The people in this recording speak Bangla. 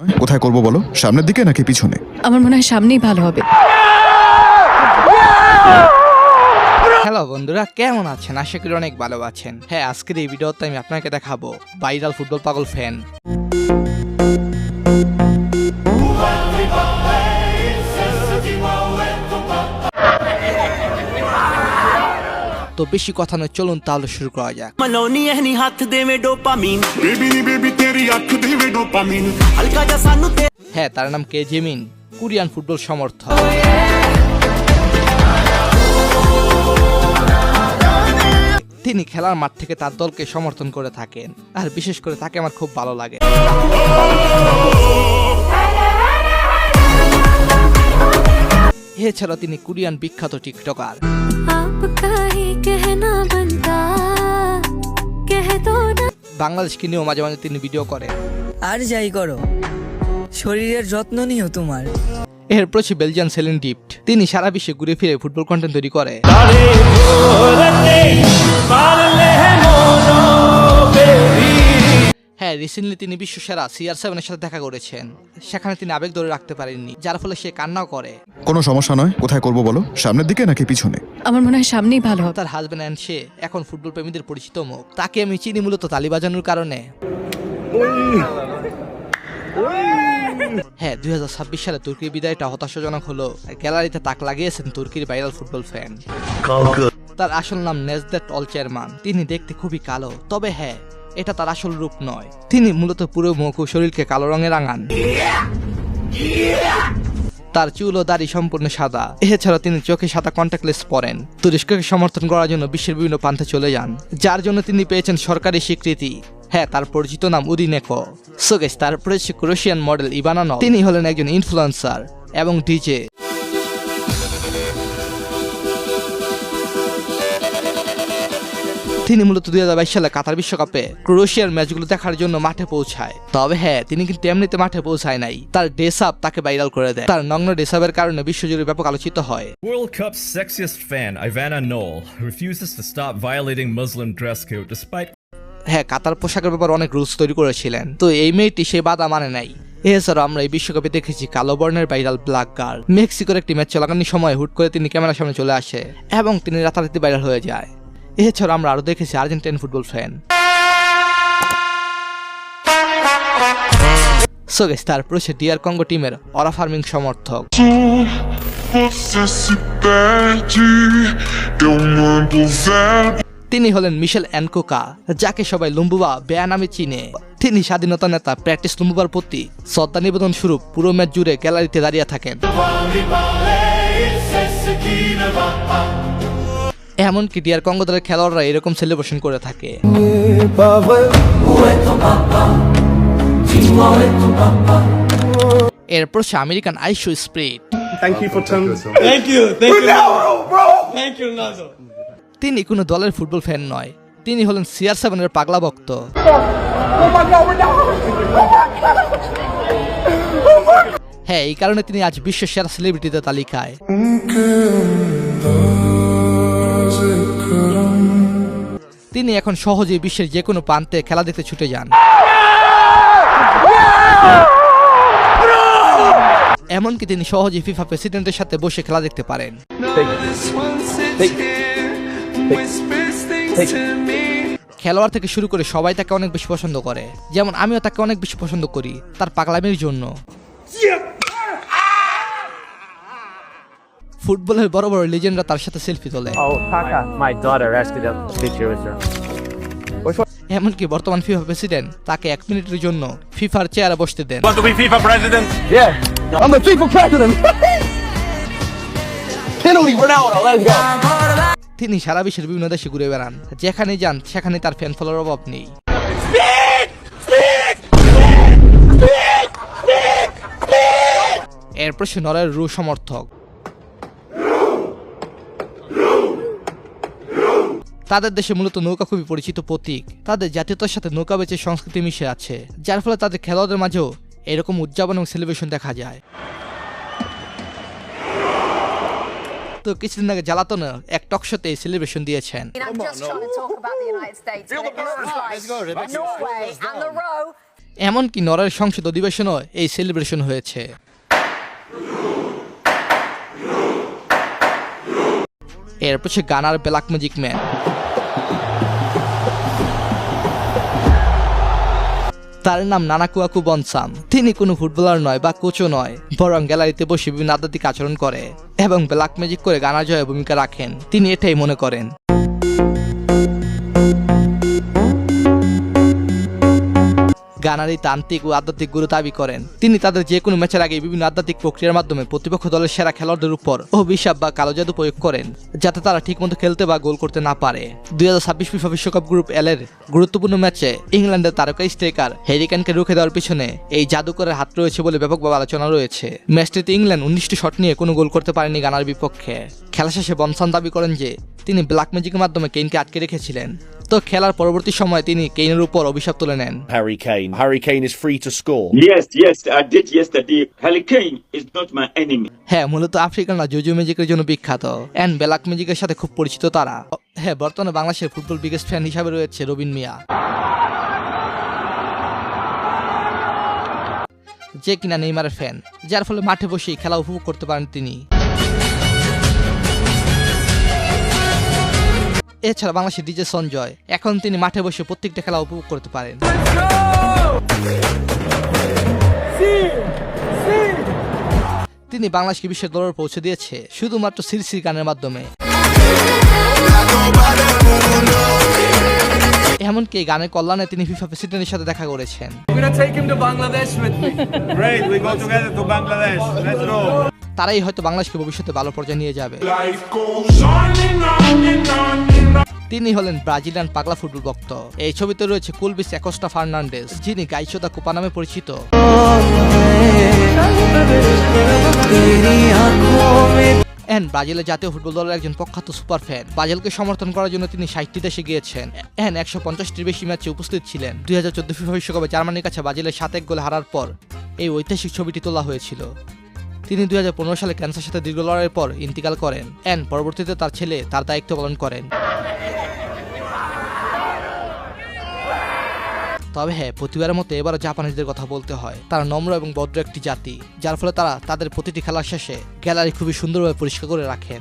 কোথায় করব বলো, সামনের দিকে নাকি পিছনে? আমার মনে হয় সামনেই ভালো হবে। হ্যালো বন্ধুরা, কেমন আছেন? আশা করি অনেক ভালো আছেন। হ্যাঁ, আজকের এই ভিডিওতে আমি আপনাকে দেখাবো ভাইরাল ফুটবল পাগল ফ্যান। তো বেশি কথা নয়, চলুন তাহলে শুরু করা যাক। ਮਲਾਉਣੀ ਐ ਨਹੀਂ ਹੱਥ ਦੇਵੇਂ ਡੋਪਾਮੀਨ ਬੇਬੀ ਨੀ ਬੇਬੀ ਤੇਰੀ ਅੱਖ ਦੇਵੇ ਡੋਪਾਮੀਨ ਹਲਕਾ ਜਿਹਾ ਸਾਨੂੰ ਤੇ হ্যাঁ, তার নাম কে জেমিন, কোরিয়ান ফুটবল সমর্থক। তিনি খেলার মাঠ থেকে তার দলকে সমর্থন করে থাকেন, আর বিশেষ করে তাকে আমার খুব ভালো লাগে। এছাড়া তিনি কোরিয়ান বিখ্যাত টিকটকার। বাংলাদেশকে নিয়েও মাঝে মাঝে তিনি ভিডিও করেন। আর যাই করো, শরীরের যত্ন নিও তোমার। এরপর সে বেলজিয়ান সেলিন ডিপ্ট, তিনি সারা বিশ্বে ঘুরে ফিরে ফুটবল কন্টেন্ট তৈরি করে। হ্যাঁ, রিসেন্টলি তিনি বিশ্বসেরা CR7 এর সাথে দেখা করেছেন। সেখানে তিনি আবেগ ধরে রাখতে পারেননি, যার ফলে সে কান্নাও করে। কোনো সমস্যা নয়, কোথায় করব বলো, সামনের দিকে নাকি পিছনে? আমার মনে হয় সামনেই ভালো হবে। তার হাজবেন্ড অ্যান্ড সে এখন ফুটবল প্রেমীদের পরিচিত মুখ। তাকে আমি চিনি মূলত তালি বাজানোর কারণে। হ্যাঁ, 2026 সালে তুর্কির বিদায়টা হতাশাজনক হলো। গ্যালারিতে তাক লাগিয়েছেন তুর্কির ভাইরাল ফুটবল ফ্যান। তার আসল নাম নেজদেট অলচেরমান। তিনি দেখতে খুবই কালো, তবে হ্যাঁ, এটা তার আসল রূপ নয়। তিনি মূলত পুরো মুখ ও শরীরকে কালো রঙে রাঙান। তার চুল ও দাড়ি সম্পূর্ণ সাদা। এছাড়া তিনি চোখে সাদা কন্টাক্টলেস পরেন। তুরস্ককে সমর্থন করার জন্য বিশ্বের বিভিন্ন প্রান্তে চলে যান, যার জন্য তিনি পেয়েছেন সরকারি স্বীকৃতি। হ্যাঁ, তার পরিচিত নাম উদিনেকো। সো গাইস, তার পরিচিত ক্রোয়েশিয়ান মডেল ইভানা নল। তিনি হলেন একজন ইনফ্লুয়েন্সার এবং ডিজে। তিনি মূলত 2022 সালে কাতার বিশ্বকাপে ক্রোয়েশিয়ার ম্যাচগুলো দেখার জন্য মাঠে পৌঁছায়। তবে হ্যাঁ, তিনি কিন্তু এমনিতে মাঠে পৌঁছায় নাই, তার ড্রেস আপ তাকে ভাইরাল করে দেয়। তার নগ্ন ড্রেস আপের কারণে বিশ্বজুড়ে ব্যাপক আলোচিত হয়। World Cup's sexiest fan, Ivana Knoll, refuses to stop violating Muslim dress code despite... হ্যাঁ, কাতার পোশাকের ব্যাপারে অনেক রুলস তৈরি করেছিলেন, তো এই মেয়েটি সে বাধা মানে নাই। এছাড়াও আমরা এই বিশ্বকাপে দেখেছি কালো বর্ণের ভাইরাল ব্ল্যাক গার্ল। মেক্সিকোর একটি ম্যাচ চলাকালীন সময় হুট করে তিনি ক্যামেরার সামনে চলে আসে এবং তিনি রাতারাতি ভাইরাল হয়ে যায়। এছাড়া আমরা আরো দেখেছি Argentine football fan. So guys, তারপর সে ডিআর কঙ্গো টিমের অরা ফার্মিং সমর্থক। তিনি হলেন মিশেল অ্যানকোকা, যাকে সবাই লুম্বুবা বেয়া নামে চিনে। তিনি স্বাধীনতা নেতা প্র্যাকটিস লুম্বুবার প্রতি শ্রদ্ধা নিবেদন স্বরূপ পুরো ম্যাচ জুড়ে গ্যালারিতে দাঁড়িয়ে থাকেন। এমনকি ডিআর কঙ্গো দলের খেলোয়াড়রা এরকম সেলিব্রেশন করে থাকে। এরপর সে আমেরিকান আইশো স্প্রিট। তিনি কোনো দলের ফুটবল ফ্যান নয়, তিনি হলেন CR7 এর পাগলা ভক্ত। হ্যাঁ, এই কারণে তিনি আজ বিশ্বের সেরা সেলিব্রিটিদের তালিকায়। তিনি এখন সহজেই বিশ্বের যে কোনো প্রান্তে খেলা দেখতে ছুটে যান। এমনকি তিনি সহজেই ফিফা প্রেসিডেন্টের সাথে বসে খেলা দেখতে পারেন। খেলোয়াড় থেকে শুরু করে সবাই তাকে অনেক বেশি পছন্দ করে, যেমন আমিও তাকে অনেক বেশি পছন্দ করি তার পাগলামির জন্য। ফুটবলের বড় বড় লিজেন্ডরা তার সাথে সেলফি তোলে। এমনকি বর্তমান ফিফা প্রেসিডেন্ট তাকে 1 মিনিটের জন্য ফিফার চেয়ারে বসতে দেন। তিনি সারা বিশ্বের বিভিন্ন দেশে ঘুরে বেড়ান, যেখানে যান সেখানে তার ফ্যান ফলোয়ার অভাব নেই। এরপর সে নরওয়ের রু সমর্থক। তাদের দেশে মূলত নৌকা খুবই পরিচিত প্রতীক। তাদের জাতীয়তার সাথে নৌকা বেচের সংস্কৃতি মিশে আছে, যার ফলে তাদের খেলোয়াড়দের মাঝেও এরকম উদযাপন এবং সেলিব্রেশন দেখা যায়। তো কিছুদিন আগে জ্বালাতনে এক টক শোতে সেলিব্রেশন দিয়েছেন। এমনকি নরওয়ের সংসদ অধিবেশনও এই সেলিব্রেশন হয়েছে। এরপর সে গানার ব্ল্যাক ম্যাজিক ম্যান। তার নাম নানাকুয়াকু বনসাম। তিনি কোনো ফুটবলার নয় বা কোচও নয়, বরং গ্যালারিতে বসে বিভিন্ন আধ্যাত্মিক আচরণ করে এবং ব্ল্যাক ম্যাজিক করে গানার জয়ে ভূমিকা রাখেন। তিনি এটাই মনে করেন। গানার এই তান্ত্রিক ও আধ্যাত্মিক গুরু দাবি করেন তিনি তাদের যে কোনো ম্যাচের আগে বিভিন্ন আধ্যাত্মিক প্রক্রিয়ার মাধ্যমে প্রতিপক্ষ দলের সেরা খেলোয়াড়দের উপর অভিশাপ বা কালো জাদু প্রয়োগ করেন, যাতে তারা ঠিকমতো খেলতে বা গোল করতে না পারে। 2026 ফিফা বিশ্বকাপ গ্রুপ এল এর গুরুত্বপূর্ণ ম্যাচে ইংল্যান্ডের তারকা স্ট্রাইকার হ্যারি কেইনকে রুখে দেওয়ার পিছনে এই জাদুকরের হাত রয়েছে বলে ব্যাপকভাবে আলোচনা রয়েছে। ম্যাচটিতে ইংল্যান্ড 19টি শট নিয়ে কোনো গোল করতে পারেনি গানার বিপক্ষে। খেলা শেষে বনসান দাবি করেন যে তিনি ব্ল্যাক ম্যাজিকের মাধ্যমে কেইনকে আটকে রেখেছিলেন। তো খেলার পরবর্তী সময়ে তিনি কেইনের উপর অভিশাপ তুলে নেন। Harry Kane. Harry Kane is free to score. Yes, I did yesterday. Harry Kane is not my enemy. হ্যাঁ, মূলত আফ্রিকানরা জুজু ম্যাজিকের জন্য বিখ্যাত এন্ড ব্ল্যাক ম্যাজিকের সাথে খুব পরিচিত তারা। হ্যাঁ, বর্তমানে বাংলাদেশের ফুটবল বিগেস্ট ফ্যান হিসাবে রয়েছে রবিন মিয়া, যে কিনা নেইমারের ফ্যান, যার ফলে মাঠে বসেই খেলা উপভোগ করতে পারেন তিনি। এছাড়া বাংলাদেশের ডিজে সঞ্জয়, এখন তিনি মাঠে বসে প্রত্যেকটা খেলা উপভোগ করতে পারেন। তিনি বাংলাদেশকে বিশ্বের দরবারে পৌঁছে দিয়েছে শুধুমাত্র সিরসির গানের মাধ্যমে। এমনকি এই গানের কল্যাণে তিনি ফিফা প্রেসিডেন্টের সাথে দেখা করেছেন। তারাই হয়তো বাংলাদেশকে ভবিষ্যতে ভালো পর্যায়ে নিয়ে যাবে। তিনি হলেন ব্রাজিলিয়ান পাগলা ফুটবল ভক্ত। এই ছবিতে রয়েছে কুলবিস অ্যাকোস্টা ফার্নান্ডেস, যিনি গাইসো দা কোপা নামে পরিচিত। ব্রাজিলের জাতীয় ফুটবল দলের একজন প্রখ্যাত সুপার ফ্যান। ব্রাজিলকে সমর্থন করার জন্য তিনি 60টি দেশে গিয়েছেন। 150টির বেশি ম্যাচে উপস্থিত ছিলেন। 2014 ফিফা বিশ্বকাপে জার্মানির কাছে ব্রাজিলের 7-1 গোলে হারার পর এই ঐতিহাসিক ছবিটি তোলা হয়েছিল। তিনি 2015 সালে ক্যান্সার সাথে দীর্ঘ লড়াইয়ের পর ইন্তিকাল করেন। পরবর্তীতে তার ছেলে তার দায়িত্ব পালন করেন। তবে হ্যাঁ, প্রতিবারের মতো এবারও জাপানিজদের কথা বলতে হয়। তারা নম্র এবং ভদ্র একটি জাতি, যার ফলে তারা তাদের প্রতিটি খেলার শেষে গ্যালারি খুবই সুন্দরভাবে পরিষ্কার করে রাখেন।